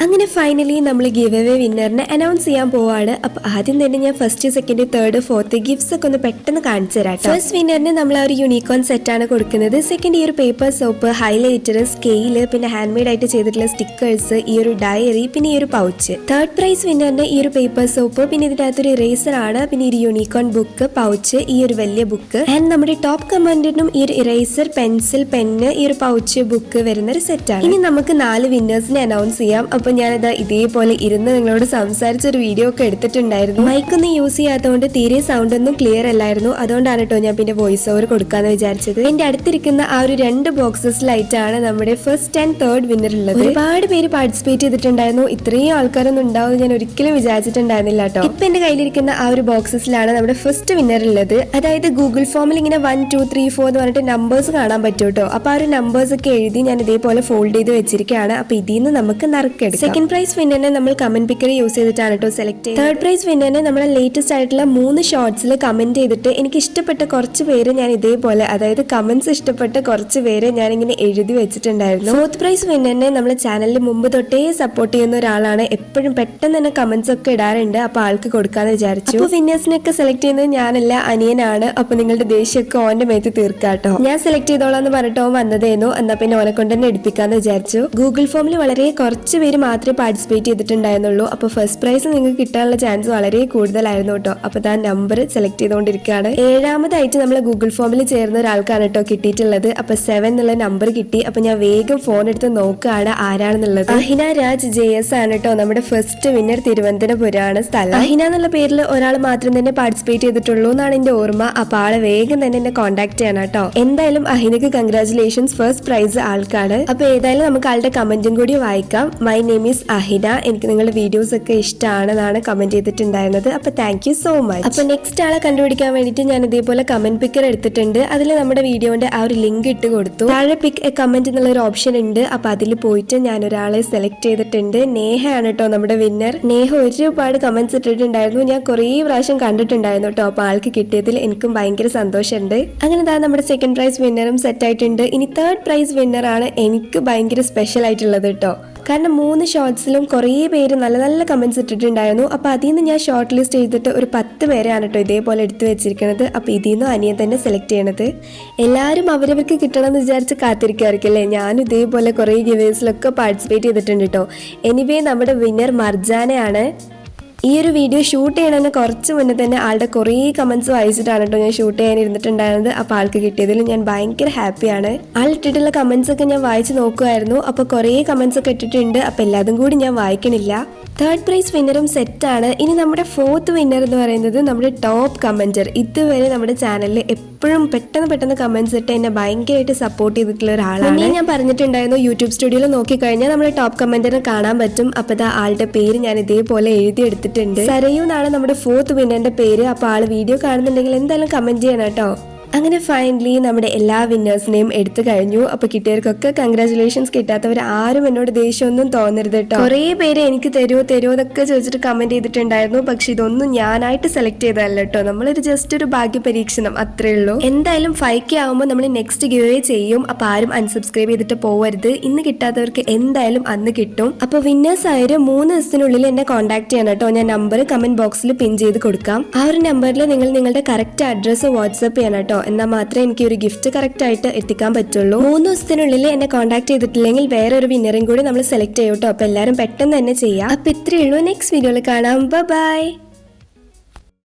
അങ്ങനെ ഫൈനലി നമ്മൾ give away വിന്നറിനെ announce ചെയ്യാൻ പോവാണ്. അപ്പൊ ആദ്യം തന്നെ ഞാൻ first, second, third, fourth gifts ഒക്കെ ഒന്ന് പെട്ടെന്ന് കാണിച്ചു തരാം. ഫസ്റ്റ് വിന്നറിന് നമ്മൾ ആ ഒരു യൂണിക്കോൺ സെറ്റ് ആണ് കൊടുക്കുന്നത്. സെക്കൻഡ്, ഈ ഒരു പേപ്പർ സോപ്പ്, ഹൈലൈറ്റർ, സ്കെയില്, പിന്നെ ഹാൻഡ് മെയ്ഡ് ആയിട്ട് ചെയ്തിട്ടുള്ള സ്റ്റിക്കേഴ്സ്, ഈ ഒരു ഡയറി, പിന്നെ ഈ ഒരു പൗച്ച്. തേർഡ് പ്രൈസ് വിന്നറിന് ഈ ഒരു പേപ്പർ സോപ്പ്, പിന്നെ ഇതിന്റെ അകത്തൊരു ഇറേസർ ആണ്, പിന്നെ ഈ യൂണിക്കോൺ ബുക്ക്, പൗച്ച്, ഈ ഒരു വലിയ ബുക്ക്. ആൻഡ് നമ്മുടെ ടോപ്പ് കമന്റിനും ഈ ഒരു ഇറേസർ, പെൻസിൽ, പെന്ന്, ഈ ഒരു പൗച്ച്, ബുക്ക് വരുന്ന ഒരു സെറ്റ് ആണ്. ഇനി നമുക്ക് 4 വിന്നേഴ്സിനെ അനൗൺസ് ചെയ്യാം. അപ്പൊ ഞാനിത് ഇതേപോലെ ഇരുന്ന് നിങ്ങളോട് സംസാരിച്ച ഒരു വീഡിയോ ഒക്കെ എടുത്തിട്ടുണ്ടായിരുന്നു. മൈക്കൊന്നും യൂസ് ചെയ്യാത്തതുകൊണ്ട് തീരെ സൗണ്ട് ഒന്നും ക്ലിയർ അല്ലായിരുന്നു. അതുകൊണ്ടാണ് കേട്ടോ ഞാൻ പിന്നെ വോയിസ് ഓവർ കൊടുക്കാന്ന് വിചാരിച്ചത്. എന്റെ അടുത്തിരിക്കുന്ന ആ ഒരു 2 ബോക്സസിലായിട്ടാണ് നമ്മുടെ ഫസ്റ്റ് ആൻഡ് തേർഡ് വിന്നർ ഉള്ളത്. ഒരുപാട് പേര് പാർട്ടിസിപ്പേറ്റ് ചെയ്തിട്ടുണ്ടായിരുന്നു. ഇത്രയും ആൾക്കാരൊന്നും ഉണ്ടാവും ഞാൻ ഒരിക്കലും വിചാരിച്ചിട്ടുണ്ടായിരുന്നില്ല കേട്ടോ. ഇപ്പൊ എന്റെ കയ്യിലിരിക്കുന്ന ആ ഒരു ബോക്സസിലാണ് നമ്മുടെ ഫസ്റ്റ് വിന്നർ ഉള്ളത്. അതായത് ഗൂഗിൾ ഫോമിൽ ഇങ്ങനെ 1 2 3 4 എന്ന് പറഞ്ഞിട്ട് നമ്പേഴ്സ് കാണാൻ പറ്റും കേട്ടോ. അപ്പൊ ആ ഒരു നമ്പേഴ്സ് ഒക്കെ എഴുതി ഞാൻ ഇതേപോലെ ഫോൾഡ് ചെയ്ത് വെച്ചിരിക്കുകയാണ്. അപ്പൊ ഇതിൽ നിന്ന് നമുക്ക് നറുക്കെടുക്കാം. സെക്കൻഡ് പ്രൈസ് വിന്നറിനെ നമ്മൾ കമന്റ് പിക്കർ യൂസ് ചെയ്തിട്ടാണ് കേട്ടോ സെലക്ട് ചെയ്തത്. തേർഡ് പ്രൈസ് വിന്നറിനെ നമ്മുടെ ലേറ്റസ്റ്റ് ആയിട്ടുള്ള 3 ഷോർട്സിൽ കമന്റ് ചെയ്തിട്ട് എനിക്ക് ഇഷ്ടപ്പെട്ട കുറച്ച് പേര് ഞാൻ ഇതേപോലെ, അതായത് കമന്റ്സ് ഇഷ്ടപ്പെട്ട കുറച്ച് പേര് ഞാൻ ഇങ്ങനെ എഴുതി വെച്ചിട്ടുണ്ടായിരുന്നു. ഫോർത്ത് പ്രൈസ് വിന്നറിനെ നമ്മുടെ ചാനലിൽ മുമ്പ് തൊട്ടേ സപ്പോർട്ട് ചെയ്യുന്ന ഒരാളാണ്. എപ്പോഴും പെട്ടെന്ന് തന്നെ കമന്റ്സ് ഒക്കെ ഇടാറുണ്ട്. അപ്പൊ ആൾക്ക് കൊടുക്കാന്ന് വിചാരിച്ചു. അപ്പൊ വിന്നേഴ്സിനൊക്കെ സെലക്ട് ചെയ്യുന്നത് ഞാനല്ല, അനിയനാണ്. അപ്പൊ നിങ്ങളുടെ ദേഷ്യമൊക്കെ ഓന്റെ മേത്ത് തീർക്കാട്ടോ. ഞാൻ സെലക്ട് ചെയ്തോളാന്ന് പറഞ്ഞിട്ട് ഓൻ വന്നതേനു. എന്നാ പിന്നെ ഓനെ കൊണ്ട് തന്നെ എടുപ്പിക്കാന്ന് വിചാരിച്ചു. ഗൂഗിൾ ഫോമിൽ വളരെ കുറച്ച് പേര് മാത്രമേ പാർട്ടിസിപ്പേറ്റ് ചെയ്തിട്ടുണ്ടായിരുന്നുള്ളൂ. അപ്പോൾ ഫസ്റ്റ് പ്രൈസ് നിങ്ങൾക്ക് കിട്ടാനുള്ള ചാൻസ് വളരെ കൂടുതലായിരുന്നു കേട്ടോ. അപ്പോൾ താൻ നമ്പർ സെലക്ട് ചെയ്തുകൊണ്ടിരിക്കുകയാണ്. 7ാമതായിട്ട് നമ്മൾ ഗൂഗിൾ ഫോമിൽ ചേർന്ന ഒരാൾക്കാണ് കേട്ടോ കിട്ടിയിട്ടുള്ളത്. അപ്പോൾ 7 എന്നുള്ള നമ്പർ കിട്ടി. അപ്പോൾ ഞാൻ വേഗം ഫോൺ എടുത്ത് നോക്കുകയാണ് ആരാണെന്നുള്ളത്. അഹിന രാജ് JS ആണ് കേട്ടോ നമ്മുടെ ഫസ്റ്റ് വിന്നർ. തിരുവനന്തപുരമാണ് സ്ഥലം. അഹിന എന്നുള്ള പേരിൽ ഒരാൾ മാത്രം തന്നെ പാർട്ടിസിപ്പേറ്റ് ചെയ്തിട്ടുള്ളൂ എന്നാണ് എന്റെ ഓർമ്മ. അപ്പോൾ ആളെ വേഗം തന്നെ എന്നെ കോൺടാക്ട് ചെയ്യണം കേട്ടോ. എന്തായാലും അഹിനക്ക് കൺഗ്രാറ്റുലേഷൻസ്, ഫസ്റ്റ് പ്രൈസ് ആൾക്കാണ്. അപ്പോൾ ഏതായാലും നമുക്ക് ആളുടെ കമന്റും കൂടി വായിക്കാം. മൈ നെയിം ഈസ് അഹിന, എനിക്ക് നിങ്ങളുടെ വീഡിയോസ് ഒക്കെ ഇഷ്ടമാണെന്നാണ് കമന്റ് ചെയ്തിട്ടുണ്ടായിരുന്നത്. അപ്പൊ താങ്ക് യു സോ മച്ച്. അപ്പൊ നെക്സ്റ്റ് ആളെ കണ്ടുപിടിക്കാൻ വേണ്ടിയിട്ട് ഞാൻ ഇതേപോലെ കമന്റ് പിക്കർ എടുത്തിട്ടുണ്ട്. അതിൽ നമ്മുടെ വീഡിയോന്റെ ആ ഒരു ലിങ്ക് ഇട്ട് കൊടുത്തു. താഴെ പിക്ക് എ കമന്റ് എന്നുള്ള ഒരു ഓപ്ഷൻ ഉണ്ട്. അപ്പൊ അതിൽ പോയിട്ട് ഞാൻ ഒരാളെ സെലക്ട് ചെയ്തിട്ടുണ്ട്. നേഹയാണ് കേട്ടോ നമ്മുടെ വിന്നർ. നേഹ ഒരുപാട് കമന്റ്സ് ഇട്ടിട്ടുണ്ടായിരുന്നു. ഞാൻ കുറേ പ്രാവശ്യം കണ്ടിട്ടുണ്ടായിരുന്നു കേട്ടോ. അപ്പൊ ആൾക്ക് കിട്ടിയതിൽ എനിക്കും ഭയങ്കര സന്തോഷമുണ്ട്. അങ്ങനെ നമ്മുടെ സെക്കൻഡ് പ്രൈസ് വിന്നറും സെറ്റ് ആയിട്ടുണ്ട്. ഇനി തേർഡ് പ്രൈസ് വിന്നർ ആണ് എനിക്ക് ഭയങ്കര സ്പെഷ്യൽ ആയിട്ടുള്ളത് കേട്ടോ. കാരണം 3 ഷോർട്സിലും കുറേ പേര് നല്ല നല്ല കമന്റ്സ് ഇട്ടിട്ടുണ്ടായിരുന്നു. അപ്പോൾ അതിൽ നിന്ന് ഞാൻ ഷോർട്ട് ലിസ്റ്റ് ചെയ്തിട്ട് ഒരു 10 പേരെയാണ് കേട്ടോ ഇതേപോലെ എടുത്തു വെച്ചിരിക്കുന്നത്. അപ്പോൾ ഇതിൽ നിന്ന് അനിയൻ തന്നെ സെലക്ട് ചെയ്യണത്. എല്ലാവരും അവരവർക്ക് കിട്ടണം എന്ന് വിചാരിച്ച് കാത്തിരിക്കാറില്ലേ. ഞാൻ ഇതേപോലെ കുറേ ഗിവേഴ്സിലൊക്കെ പാർട്ടിസിപ്പേറ്റ് ചെയ്തിട്ടുണ്ട് കേട്ടോ. എനിവേ നമ്മുടെ വിന്നർ മർജാനയാണ്. ഈ ഒരു വീഡിയോ ഷൂട്ട് ചെയ്യണമെന്ന് കുറച്ച് മുന്നേ തന്നെ ആളുടെ കുറേ കമന്റ്സ് വായിച്ചിട്ടാണ് കേട്ടോ ഞാൻ ഷൂട്ട് ചെയ്യാൻ ഇരുന്നിട്ടുണ്ടായിരുന്നത്. അപ്പോൾ ആൾക്ക് കിട്ടിയതിൽ ഞാൻ ഭയങ്കര ഹാപ്പിയാണ്. ആൾ ഇട്ടിട്ടുള്ള കമന്റ്സ് ഒക്കെ ഞാൻ വായിച്ച് നോക്കുമായിരുന്നു. അപ്പോൾ കുറേ കമന്റ്സ് ഒക്കെ ഇട്ടിട്ടുണ്ട്. അപ്പോൾ എല്ലാതും കൂടി ഞാൻ വായിക്കണില്ല. തേർഡ് പ്രൈസ് വിന്നറും സെറ്റാണ്. ഇനി നമ്മുടെ ഫോർത്ത് വിന്നർ എന്ന് പറയുന്നത് നമ്മുടെ ടോപ്പ് കമന്റർ. ഇതുവരെ നമ്മുടെ ചാനലിൽ എപ്പോഴും പെട്ടെന്ന് കമന്റ്സ് ഇട്ട് എന്നെ ഭയങ്കരമായിട്ട് സപ്പോർട്ട് ചെയ്തിട്ടുള്ള ഒരാളാണ്. ഞാൻ പറഞ്ഞിട്ടുണ്ടായിരുന്നു യൂട്യൂബ് സ്റ്റുഡിയോയിൽ നോക്കിക്കഴിഞ്ഞാൽ നമ്മുടെ ടോപ്പ് കമന്ററിനെ കാണാൻ പറ്റും. അപ്പോൾ ആളുടെ പേര് ഞാൻ ഇതേപോലെ എഴുതിയെടുത്തിട്ടുണ്ട്. സരയു എന്നാണ് നമ്മുടെ ഫോർത്ത് വിന്നറിന്റെ പേര്. അപ്പോൾ ആള് വീഡിയോ കാണുന്നുണ്ടെങ്കിൽ എന്തായാലും കമന്റ് ചെയ്യണം കേട്ടോ. അങ്ങനെ ഫൈനലി നമ്മുടെ എല്ലാ വിന്നേഴ്സിനെയും എടുത്തു കഴിഞ്ഞു. അപ്പൊ കിട്ടിയവർക്കൊക്കെ കൺഗ്രാറ്റുലേഷൻസ്. കിട്ടാത്തവർ ആരും എന്നോട് ദേഷ്യമൊന്നും തോന്നരുത് കേട്ടോ. കുറേ പേര് എനിക്ക് തരുമോ എന്നൊക്കെ ചോദിച്ചിട്ട് കമന്റ് ചെയ്തിട്ടുണ്ടായിരുന്നു. പക്ഷെ ഇതൊന്നും ഞാനായിട്ട് സെലക്ട് ചെയ്തതല്ല കേട്ടോ. നമ്മളൊരു ജസ്റ്റ് ഒരു ഭാഗ്യ പരീക്ഷണം, അത്രേ ഉള്ളൂ. എന്തായാലും 5K ആവുമ്പോൾ നമ്മൾ നെക്സ്റ്റ് ഗിവ് അവേ ചെയ്യും. അപ്പൊ ആരും അൺസബ്സ്ക്രൈബ് ചെയ്തിട്ട് പോവരുത്. ഇന്ന് കിട്ടാത്തവർക്ക് എന്തായാലും അന്ന് കിട്ടും. അപ്പൊ വിന്നേഴ്സ് ആയൊരു 3 ദിവസത്തിനുള്ളിൽ എന്നെ കോൺടാക്ട് ചെയ്യണം കേട്ടോ. ഞാൻ നമ്പർ കമന്റ് ബോക്സിൽ പിൻ ചെയ്ത് കൊടുക്കാം. ആ ഒരു നമ്പറിൽ നിങ്ങൾ നിങ്ങളുടെ കറക്റ്റ് അഡ്രസ്സ് വാട്സ്ആപ്പ് ചെയ്യണം കേട്ടോ. എന്നാൽ മാത്രമേ എനിക്ക് ഒരു ഗിഫ്റ്റ് കറക്റ്റ് ആയിട്ട് എത്തിക്കാൻ പറ്റുള്ളൂ. 3 ദിവസത്തിനുള്ളിൽ എന്നെ കോൺടാക്ട് ചെയ്തിട്ടില്ലെങ്കിൽ വേറെ ഒരു വിന്നറും കൂടി നമ്മൾ സെലക്ട് ചെയ്യും കേട്ടോ. അപ്പൊ എല്ലാവരും പെട്ടെന്ന് തന്നെ ചെയ്യാം. അപ്പൊ ഇത്രയേ ഉള്ളൂ. നെക്സ്റ്റ് വീഡിയോയിൽ കാണാം. ബൈ.